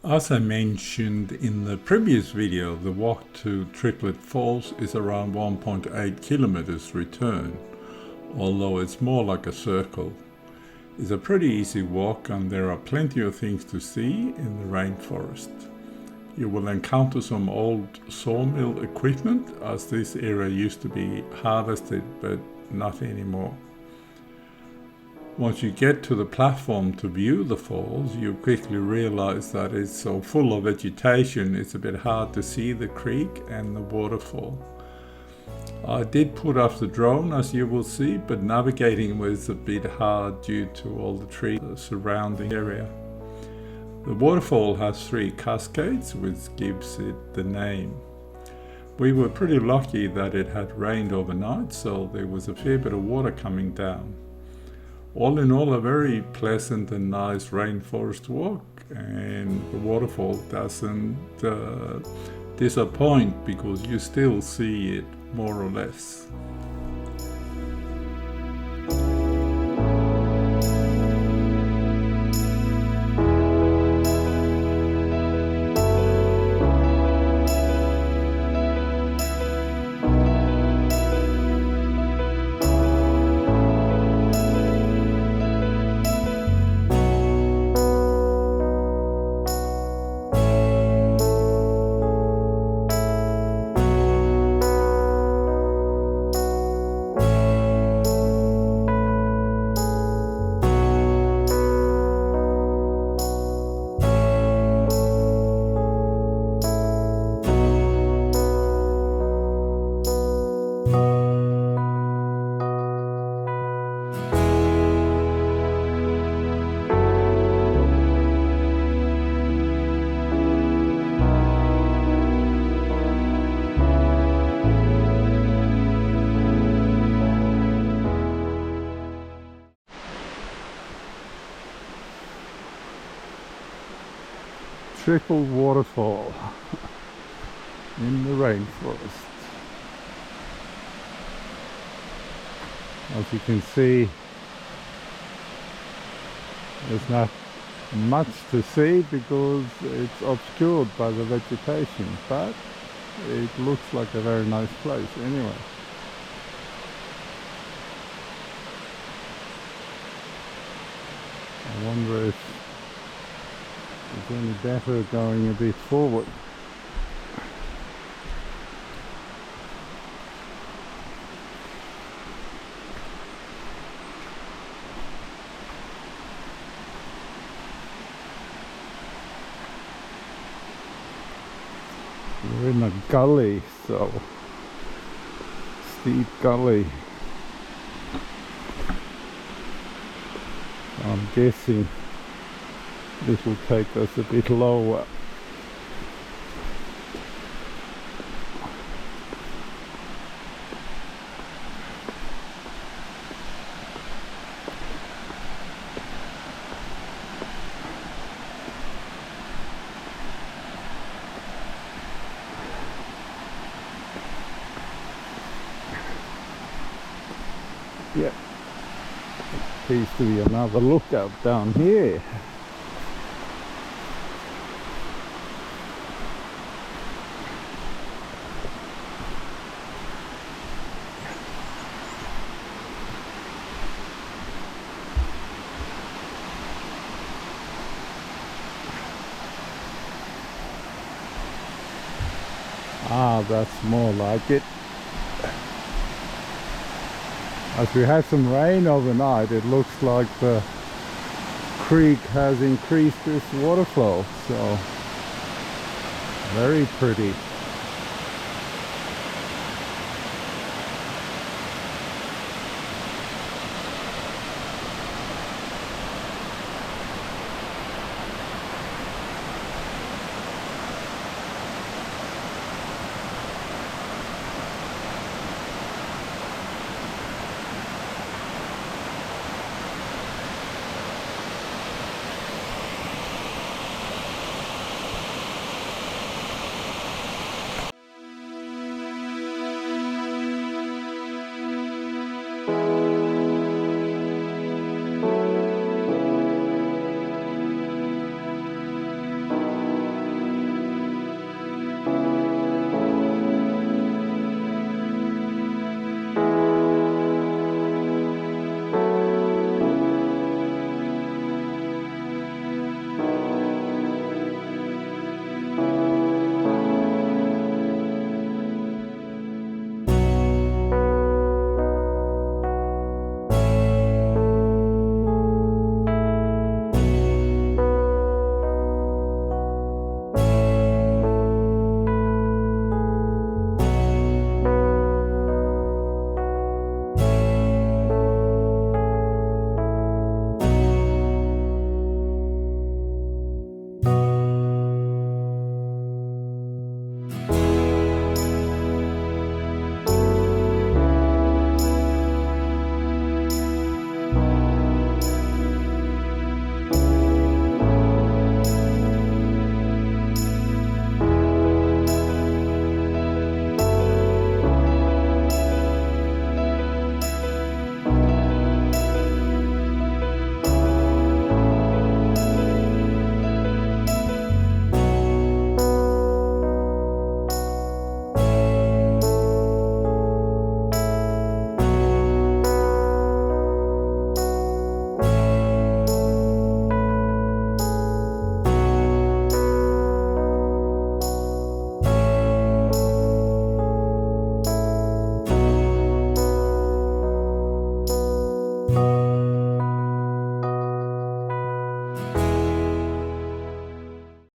As I mentioned in the previous video, the walk to Triplet Falls is around 1.8 kilometers return, although it's more like a circle. It's a pretty easy walk and there are plenty of things to see in the rainforest. You will encounter some old sawmill equipment, as this area used to be harvested but not anymore. Once you get to the platform to view the falls, you quickly realize that it's so full of vegetation it's a bit hard to see the creek and the waterfall. I did put off the drone, as you will see, but navigating was a bit hard due to all the trees surrounding the area. The waterfall has 3 cascades, which gives it the name. We were pretty lucky that it had rained overnight, so there was a fair bit of water coming down. All in all, a very pleasant and nice rainforest walk, and the waterfall doesn't disappoint because you still see it more or less. Triple waterfall in the rainforest. As you can see, there's not much to see because it's obscured by the vegetation, but it looks like a very nice place anyway. I wonder if it's any better going a bit forward. We're in a gully, so steep gully. I'm guessing this will take us a bit lower. Yep, appears to be another lookout down here. Ah, that's more like it. As we had some rain overnight, it looks like the creek has increased its water flow, so very pretty.